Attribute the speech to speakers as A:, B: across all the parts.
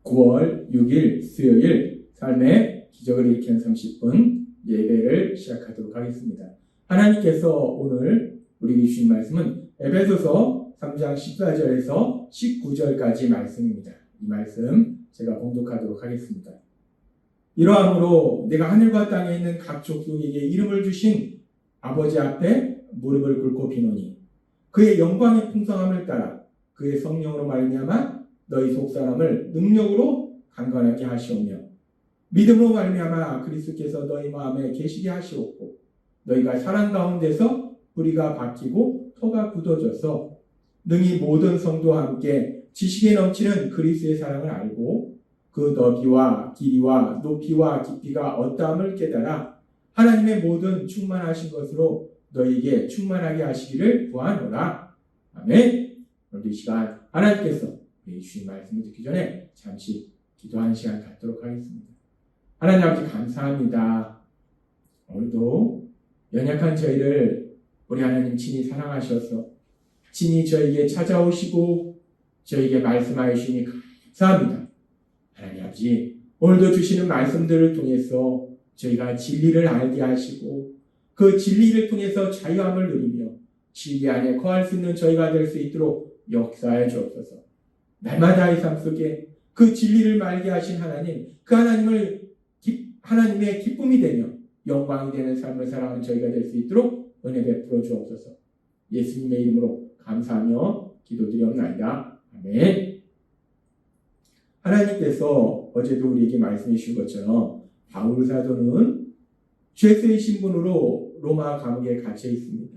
A: 9월 6일 수요일 삶의 기적을 일으키는 30분 예배를 시작하도록 하겠습니다. 하나님께서 오늘 우리에게 주신 말씀은 에베소서 3장 14절에서 19절까지 말씀입니다. 이 말씀 제가 봉독하도록 하겠습니다. 이러함으로 내가 하늘과 땅에 있는 각 족속에게 이름을 주신 아버지 앞에 무릎을 꿇고 비노니 그의 영광의 풍성함을 따라 그의 성령으로 말미암아 너희 속사람을 능력으로 강건하게 하시오며 믿음으로 말미암아 그리스도께서 너희 마음에 계시게 하시옵고 너희가 사랑 가운데서 뿌리가 박히고 터가 굳어져서 능히 모든 성도와 함께 지식에 넘치는 그리스도의 사랑을 알고 그 너비와 길이와 높이와 깊이가 어떠함을 깨달아 하나님의 모든 충만하신 것으로 너희에게 충만하게 하시기를 구하노라. 아멘. 오늘 이 시간 하나님께서 주신 말씀을 듣기 전에 잠시 기도하는 시간 갖도록 하겠습니다. 하나님 아버지 감사합니다. 오늘도 연약한 저희를 우리 하나님 친히 사랑하셔서 친히 저에게 찾아오시고 저에게 말씀하여 주시니 감사합니다. 하나님 아버지 오늘도 주시는 말씀들을 통해서 저희가 진리를 알게 하시고 그 진리를 통해서 자유함을 누리며 진리 안에 거할 수 있는 저희가 될 수 있도록 역사해 주옵소서. 날마다의 삶 속에 그 진리를 말게 하신 하나님, 그 하나님의 기쁨이 되며 영광이 되는 삶을 살아가는 저희가 될 수 있도록 은혜 베풀어 주옵소서. 예수님의 이름으로 감사하며 기도드리옵나이다. 아멘. 하나님께서 어제도 우리에게 말씀해 주신 것처럼 바울 사도는 죄수의 신분으로 로마 감옥에 갇혀 있습니다.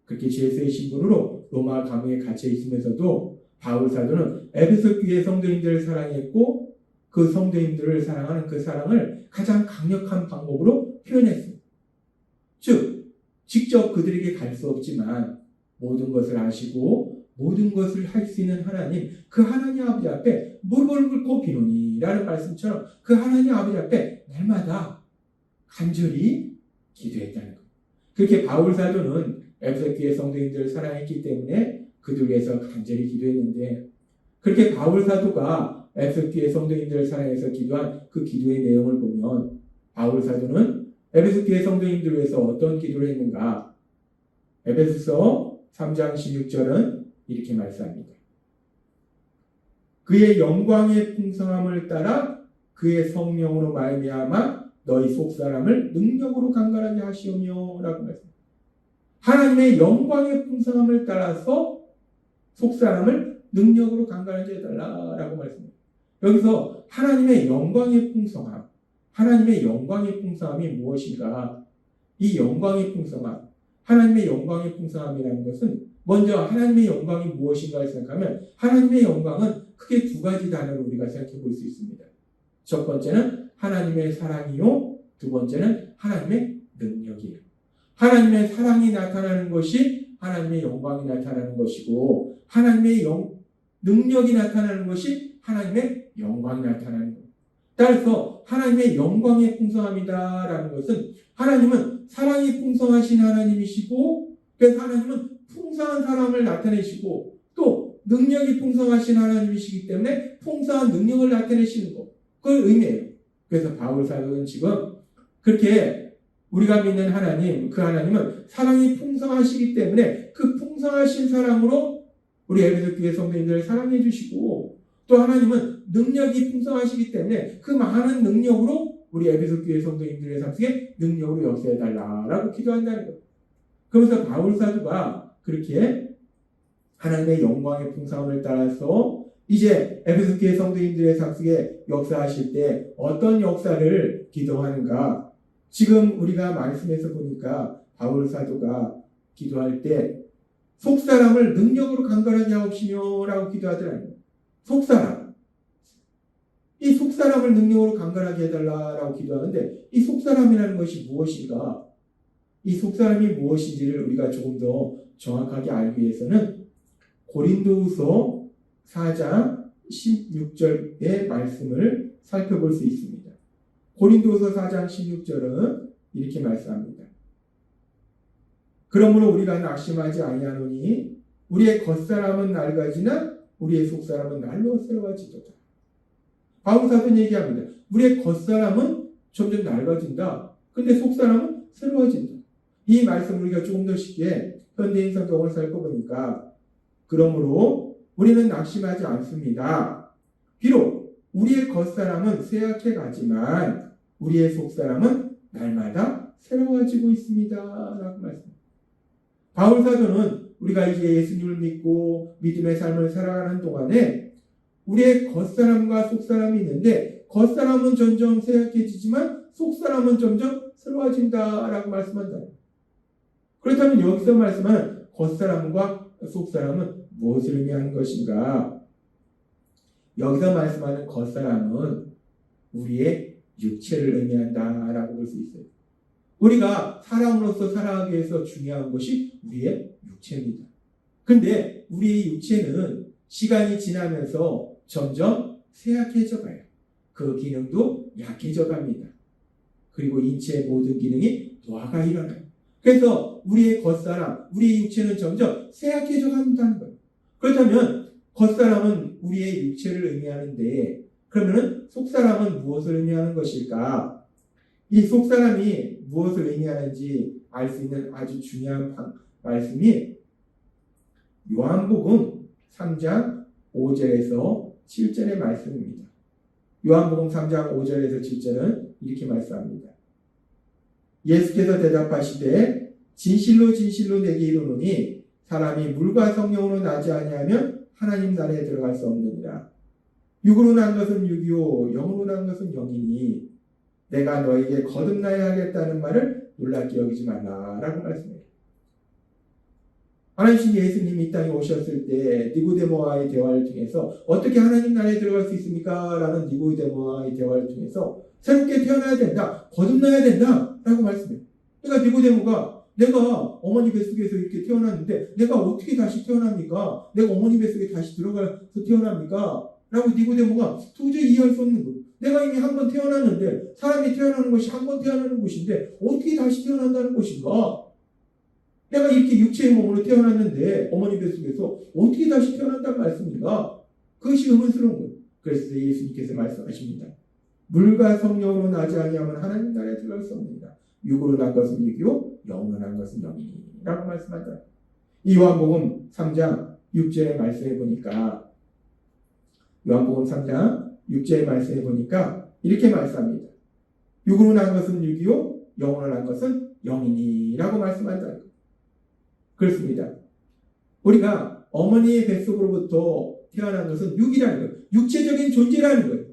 A: 그렇게 죄수의 신분으로 로마 감옥에 갇혀 있으면서도 바울 사도는 에베소 교회 성도님들을 사랑했고 그 성도님들을 사랑하는 그 사랑을 가장 강력한 방법으로 표현했습니다. 즉, 직접 그들에게 갈 수 없지만 모든 것을 아시고 모든 것을 할 수 있는 하나님, 그 하나님 아버지 앞에 무릎을 꿇고 비노니라는 말씀처럼 그 하나님 아버지 앞에 날마다 간절히 기도했다는 것. 그렇게 바울 사도는 에베소 교회 성도님들을 사랑했기 때문에 그들 위해서 간절히 기도했는데 그렇게 바울 사도가 에베소 교회 성도님들을 사랑해서 기도한 그 기도의 내용을 보면 바울 사도는 에베소 교회 성도님들을 위해서 어떤 기도를 했는가? 에베소서 3장 16절은 이렇게 말씀합니다. 그의 영광의 풍성함을 따라 그의 성령으로 말미암아 너희 속사람을 능력으로 강건하게 하시오며 라고 말씀합니다. 하나님의 영광의 풍성함을 따라서 속사람을 능력으로 강건하게 해달라라고 말씀합니다. 여기서 하나님의 영광의 풍성함, 하나님의 영광의 풍성함이 무엇인가? 이 영광의 풍성함, 하나님의 영광의 풍성함이라는 것은 먼저 하나님의 영광이 무엇인가를 생각하면 하나님의 영광은 크게 두 가지 단어로 우리가 생각해 볼 수 있습니다. 첫 번째는 하나님의 사랑이요, 두 번째는 하나님의 능력이에요. 하나님의 사랑이 나타나는 것이 하나님의 영광이 나타나는 것이고 하나님의 능력이 나타나는 것이 하나님의 영광이 나타나는 거예요. 따라서 하나님의 영광의 풍성함이다라는 것은 하나님은 사랑이 풍성하신 하나님이시고 그래서 하나님은 풍성한 사랑을 나타내시고 또 능력이 풍성하신 하나님이시기 때문에 풍성한 능력을 나타내시는 것. 그걸 의미해요. 그래서 바울 사도는 지금 그렇게 우리가 믿는 하나님, 그 하나님은 사랑이 풍성하시기 때문에 그 풍성하신 사랑으로 우리 에베소 교회 성도님들을 사랑해 주시고 또 하나님은 능력이 풍성하시기 때문에 그 많은 능력으로 우리 에베소 교회 성도님들의 삶 속에 능력으로 역사해 달라라고 기도한다는 거예요. 그러면서 바울 사도가 그렇게 하나님의 영광의 풍성함을 따라서 이제 에베소 교회 성도님들의 삶 속에 역사하실 때 어떤 역사를 기도하는가? 지금 우리가 말씀에서 보니까 바울 사도가 기도할 때 속사람을 능력으로 강건하게 하옵시며 라고 기도하더라고요. 속사람. 이 속사람을 능력으로 강건하게 해달라라고 기도하는데 이 속사람이라는 것이 무엇인가? 이 속사람이 무엇인지를 우리가 조금 더 정확하게 알기 위해서는 고린도후서 4장 16절의 말씀을 살펴볼 수 있습니다. 고린도후서 4장 16절은 이렇게 말씀합니다. 그러므로 우리가 낙심하지 아니하노니 우리의 겉사람은 낡아지나 우리의 속사람은 날로 새로워지도다. 바울 사도는 얘기합니다. 우리의 겉사람은 점점 낡아진다. 근데 속사람은 새로워진다. 이 말씀을 우리가 조금 더 쉽게 현대인 성경을 살펴보니까 그러므로 우리는 낙심하지 않습니다. 비록 우리의 겉사람은 쇠약해 가지만 우리의 속사람은 날마다 새로워지고 있습니다. 라고 말씀합니다. 바울 사도는 우리가 이제 예수님을 믿고 믿음의 삶을 살아가는 동안에 우리의 겉사람과 속사람이 있는데 겉사람은 점점 쇠약해지지만 속사람은 점점 새로워진다라고 말씀한다. 그렇다면 여기서 말씀하는 겉사람과 속사람은 무엇을 의미하는 것인가? 여기서 말씀하는 겉사람은 우리의 육체를 의미한다라고 볼 수 있어요. 우리가 사람으로서 살아가기 위해서 중요한 것이 우리의 육체입니다. 근데 우리의 육체는 시간이 지나면서 점점 쇠약해져 가요. 그 기능도 약해져 갑니다. 그리고 인체의 모든 기능이 노화가 일어나요. 그래서 우리의 겉사람, 우리의 육체는 점점 쇠약해져 간다는 거예요. 그렇다면 겉사람은 우리의 육체를 의미하는데 그러면 속사람은 무엇을 의미하는 것일까? 이 속사람이 무엇을 의미하는지 알 수 있는 아주 중요한 말씀이 요한복음 3장 5절에서 7절의 말씀입니다. 요한복음 3장 5절에서 7절은 이렇게 말씀합니다. 예수께서 대답하시되 진실로 진실로 내게 이르노니 사람이 물과 성령으로 나지 아니하면 하나님 나라에 들어갈 수 없느니라. 육으로 난 것은 육이요 영으로 난 것은 영이니 내가 너에게 거듭나야 하겠다는 말을 놀랍게 여기지 말라라고 말씀해요. 하나님 예수님이 이 땅에 오셨을 때 니고데모와의 대화를 통해서 어떻게 하나님 나라에 들어갈 수 있습니까? 라는 니고데모와의 대화를 통해서 새롭게 태어나야 된다. 거듭나야 된다. 라고 말씀해요. 그러니까 니고데모가 내가 어머니 뱃속에서 이렇게 태어났는데 내가 어떻게 다시 태어납니까? 내가 어머니 뱃속에 다시 들어가서 태어납니까? 라고 니고데모가 도저히 이해할 수 없는 거예요. 내가 이미 한 번 태어났는데 사람이 태어나는 것이 한 번 태어나는 것인데 어떻게 다시 태어난다는 것인가? 내가 이렇게 육체의 몸으로 태어났는데 어머니 뱃속에서 어떻게 다시 태어난다는 말씀인가? 그것이 의문스러운 거예요. 그래서 예수님께서 말씀하십니다. 물과 성령으로 나지 아니하면 하나님 나라에 들어갈 수 없습니다. 육으로 난 것은 육이요 영으로 난 것은 영이라고 말씀한다. 이 요한복음 3장 6절의 말씀해 보니까 요한복음 3장 6절의 말씀해 보니까 이렇게 말씀합니다. 육으로 난 것은 육이요 영으로 난 것은 영이니라고 말씀한다. 그렇습니다. 우리가 어머니의 뱃속으로부터 태어난 것은 육이라는 거예요. 육체적인 존재라는 거예요.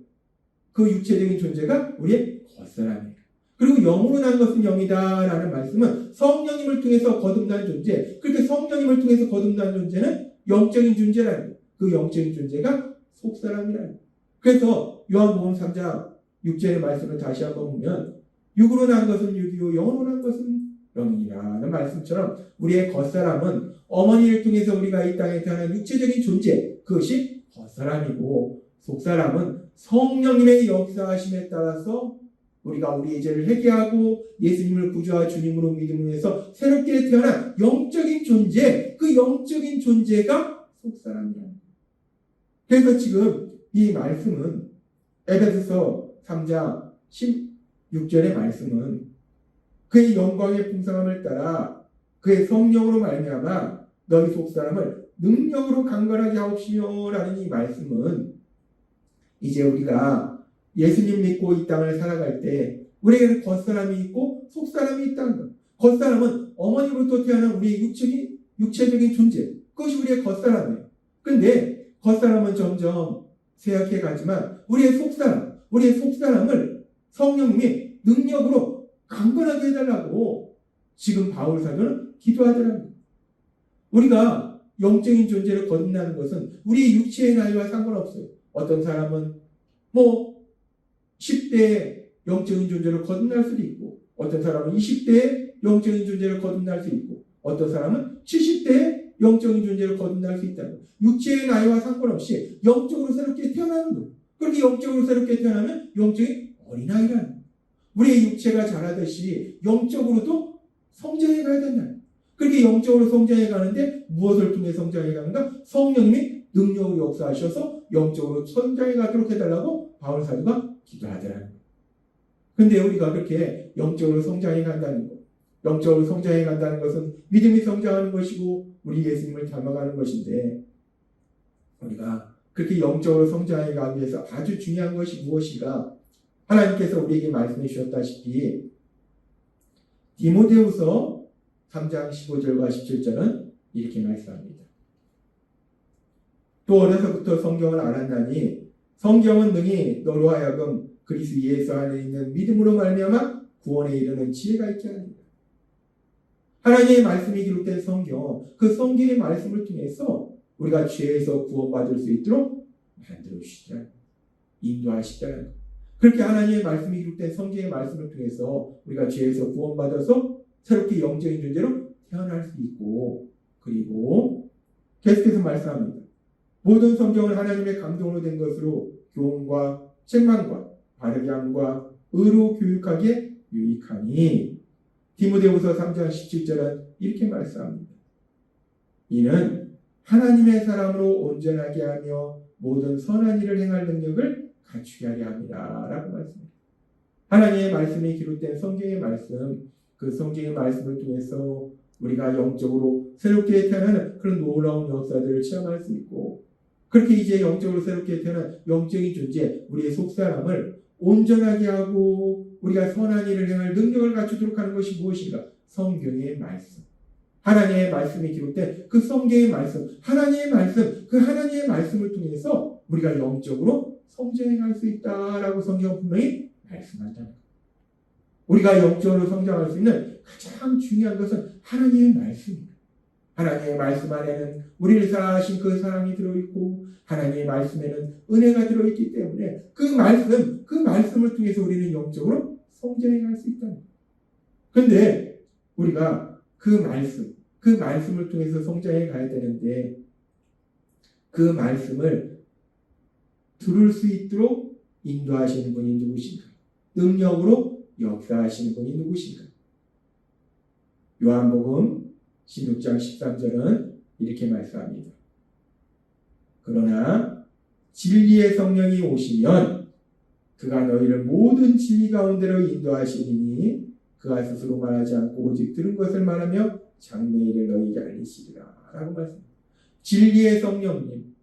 A: 그 육체적인 존재가 우리의 겉사람이에요. 그리고 영으로 난 것은 영이다라는 말씀은 성령님을 통해서 거듭난 존재, 그렇게 성령님을 통해서 거듭난 존재는 영적인 존재라는 거예요. 그 영적인 존재가 속사람이라는 거예요. 그래서 요한복음 3장 6절의 말씀을 다시 한번 보면 육으로 난 것은 육이요 영으로 난 것은 영이라는 말씀처럼 우리의 겉사람은 어머니를 통해서 우리가 이 땅에 태어난 육체적인 존재, 그것이 겉사람이고 속사람은 성령님의 역사하심에 따라서 우리가 우리의 죄를 회개하고 예수님을 구주와 주님으로 믿음으로 해서 새롭게 태어난 영적인 존재, 그 영적인 존재가 속사람이야. 그래서 지금 이 말씀은 에베소서 3장 16절의 말씀은 그의 영광의 풍성함을 따라 그의 성령으로 말미암아 너희 속사람을 능력으로 강건하게 하옵시며 라는 이 말씀은 이제 우리가 예수님 믿고 이 땅을 살아갈 때 우리에게는 겉사람이 있고 속사람이 있다는 것. 겉사람은 어머니로부터 태어난 우리의 육체적인 존재, 그것이 우리의 겉사람이에요. 근데 겉사람은 점점 쇠약해 가지만 우리의 속사람을 성령님이 능력으로 강건하게 해달라고 지금 바울 사도는 기도하더랍니다. 우리가 영적인 존재를 거듭나는 것은 우리의 육체의 나이와 상관없어요. 어떤 사람은 10대에 영적인 존재를 거듭날 수도 있고 어떤 사람은 20대에 영적인 존재를 거듭날 수 있고 어떤 사람은 70대에 영적인 존재를 거듭날 수 있다는 거예요. 육체의 나이와 상관없이 영적으로 새롭게 태어나는 거예요. 그렇게 영적으로 새롭게 태어나면 영적인 어린아이라는 거예요. 우리의 육체가 자라듯이 영적으로도 성장해 가야 된다. 그렇게 영적으로 성장해 가는데 무엇을 통해 성장해 가는가? 성령님이 능력으로 역사하셔서 영적으로 성장해 가도록 해달라고 바울 사도가 기도하더라는 거예요. 근데 우리가 그렇게 영적으로 성장해 간다는 것, 영적으로 성장해 간다는 것은 믿음이 성장하는 것이고 우리 예수님을 닮아가는 것인데, 우리가 그렇게 영적으로 성장해 가기 위해서 아주 중요한 것이 무엇인가? 하나님께서 우리에게 말씀해 주셨다시피 디모데후서 3장 15절과 17절은 이렇게 말씀합니다. 또 어려서부터 성경을 알았나니 성경은 능히 너로 하여금 그리스도 예수 안에 있는 믿음으로 말미암아 구원에 이르는 지혜가 있게 하느니라. 하나님의 말씀이 기록된 성경, 그 성경의 말씀을 통해서 우리가 죄에서 구원받을 수 있도록 만들어 주시더라, 인도하시더라. 그렇게 하나님의 말씀이 기록된 성경의 말씀을 통해서 우리가 죄에서 구원받아서 새롭게 영적인 존재로 태어날 수 있고, 그리고 계속해서 말씀합니다. 모든 성경은 하나님의 감동으로 된 것으로 교훈과 책망과 바르게 함과 의로 교육하기에 유익하니, 디모데후서 3장 17절은 이렇게 말씀합니다. 이는 하나님의 사람으로 온전하게 하며 모든 선한 일을 행할 능력을 갖추게 하려 합니다 라고 말씀합니다. 하나님의 말씀이 기록된 성경의 말씀, 그 성경의 말씀을 통해서 우리가 영적으로 새롭게 태어나는 그런 놀라운 역사들을 체험할 수 있고, 그렇게 이제 영적으로 새롭게 태어난 영적인 존재, 우리의 속사람을 온전하게 하고 우리가 선한 일을 행할 능력을 갖추도록 하는 것이 무엇인가? 성경의 말씀, 하나님의 말씀이 기록된 그 성경의 말씀, 하나님의 말씀, 그 하나님의 말씀을 통해서 우리가 영적으로 성장해 갈 수 있다라고 성경은 분명히 말씀한다는 것. 우리가 영적으로 성장할 수 있는 가장 중요한 것은 하나님의 말씀입니다. 하나님의 말씀 안에는 우리를 사랑하신 그 사랑이 들어있고, 하나님의 말씀에는 은혜가 들어있기 때문에 그 말씀을 통해서 우리는 영적으로 성장해 갈 수 있다는 거예요. 근데 우리가 그 말씀을 통해서 성장해 가야 되는데, 그 말씀을 들을 수 있도록 인도하시는 분이 누구신가? 능력으로 역사하시는 분이 누구신가? 요한복음 16장 13절은 이렇게 말씀합니다. 그러나 진리의 성령이 오시면 그가 너희를 모든 진리 가운데로 인도하시리니 그가 스스로 말하지 않고 오직 들은 것을 말하며 장래의 일을 너희에게 알리시리라 라고 말씀합니다. 진리의 성령님,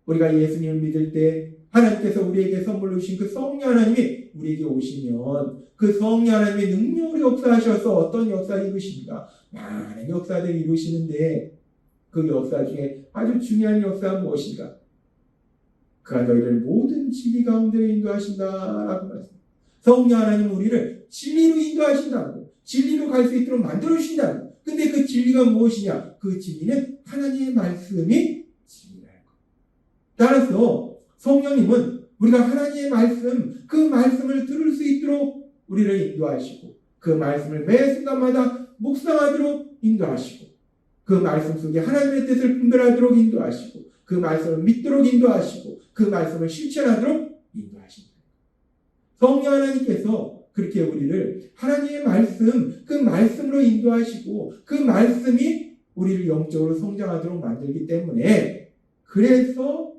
A: 우리가 예수님을 믿을 때 하나님께서 우리에게 선물로 주신 그 성령 하나님이 우리에게 오시면 그 성령 하나님의 능력으로 역사하셔서 어떤 역사를 이루십니까? 많은 역사들을 이루시는데 그 역사 중에 아주 중요한 역사가 무엇인가? 그가 너희를 모든 진리 가운데로 인도하신다라고 말씀합니다. 성령 하나님은 우리를 진리로 인도하신다고, 진리로 갈 수 있도록 만들어 주신다고. 근데 그 진리가 무엇이냐? 그 진리는 하나님의 말씀이 진리라는 것. 따라서 성령님은 우리가 하나님의 말씀, 그 말씀을 들을 수 있도록 우리를 인도하시고, 그 말씀을 매 순간마다 묵상하도록 인도하시고, 그 말씀 속에 하나님의 뜻을 분별하도록 인도하시고, 그 말씀을 믿도록 인도하시고, 그 말씀을 실천하도록 인도하십니다. 성령 하나님께서 그렇게 우리를 하나님의 말씀, 그 말씀으로 인도하시고, 그 말씀이 우리를 영적으로 성장하도록 만들기 때문에, 그래서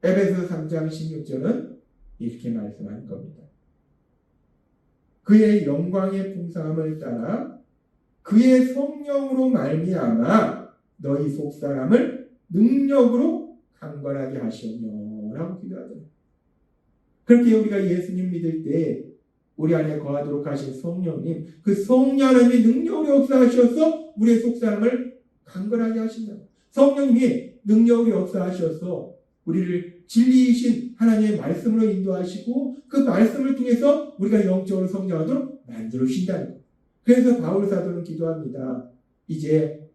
A: 에베소 3장 16절은 이렇게 말씀하는 겁니다. 그의 영광의 풍성함을 따라 그의 성령으로 말미암아 너희 속사람을 능력으로 강건하게 하시오며 라고 기도하더라. 그렇게 우리가 예수님 믿을 때 우리 안에 거하도록 하신 성령님, 그 성령 하나님의 능력으로 역사하셔서 우리의 속사람을 강건하게 하신다. 성령님이 능력으로 역사하셔서 우리를 진리이신 하나님의 말씀으로 인도하시고, 그 말씀을 통해서 우리가 영적으로 성장하도록 만들어 주신다는 것. 그래서 바울 사도는 기도합니다. 이제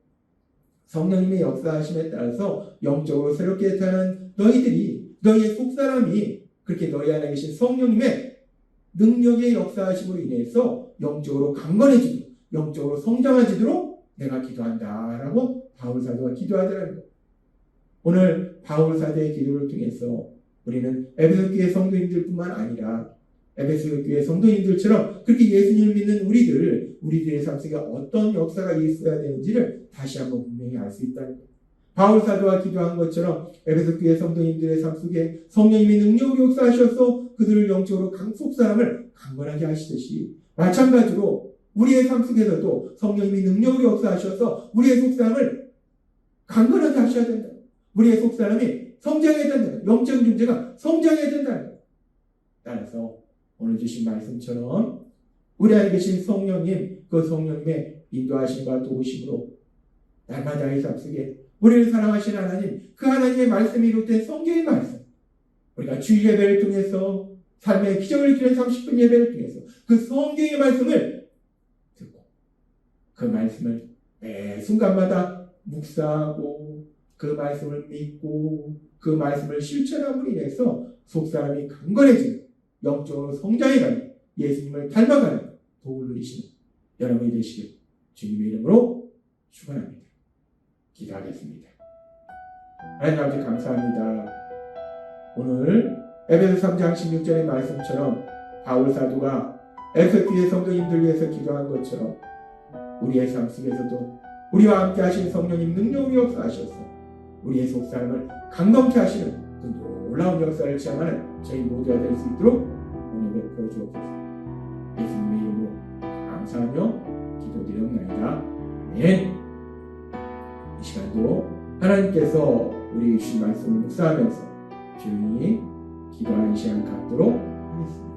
A: 성령님의 역사하심에 따라서 영적으로 새롭게 태어난 너희들이, 너희의 속사람이 그렇게 너희 안에 계신 성령님의 능력의 역사하심으로 인해서 영적으로 강건해지도록, 영적으로 성장해지도록 내가 기도한다라고 바울 사도가 기도하더라는 것. 오늘 바울 사도의 기도를 통해서 우리는 에베소 교회 성도님들뿐만 아니라 에베소 교회 성도님들처럼 그렇게 예수님을 믿는 우리들의 삶 속에 어떤 역사가 있어야 되는지를 다시 한번 분명히 알 수 있다는 거예요. 바울 사도가 기도한 것처럼 에베소 교회 성도님들의 삶 속에 성령님이 능력으로 역사하셔서 그들을 영적으로 속 사람을 강건하게 하시듯이, 마찬가지로 우리의 삶 속에서도 성령님이 능력으로 역사하셔서 우리의 속 사람을 강건하게 하셔야 된다. 우리의 속 사람이 성장해야 된다. 영적인 존재가 성장해야 된다. 따라서 오늘 주신 말씀처럼 우리 안에 계신 성령님, 그 성령님의 인도하심과 도우심으로 날마다의 삶 속에 우리를 사랑하시는 하나님, 그 하나님의 말씀이 이루어진 성경의 말씀, 우리가 주일 예배를 통해서 삶의 기적을 이루는 30분 예배를 통해서 그 성경의 말씀을 듣고 그 말씀을 매 순간마다 묵상하고 그 말씀을 믿고 그 말씀을 실천함으로 인해서 속사람이 강건해지는, 영적으로 성장해가는, 예수님을 닮아가는 도움을 누리시는 여러분이 되시길 주님의 이름으로 축원합니다. 기도하겠습니다. 하나님 아버지 감사합니다. 오늘 에베소 3장 16절의 말씀처럼 바울 사도가 에베소 교회 성도님들 위해서 기도한 것처럼 우리의 삶 속에서도 우리와 함께 하신 성령님 능력으로 역사하셔서 우리의 속사람을 강건케 하시는 그 놀라운 역사를 체험하는 저희 모두가 될 수 있도록 오늘 베풀어 주옵소서. 예수님의 이름으로 감사하며 기도드리옵나이다. 아멘. 이 시간도 하나님께서 우리 주신 말씀을 묵상하면서 조용히 기도하는 시간 갖도록 하겠습니다.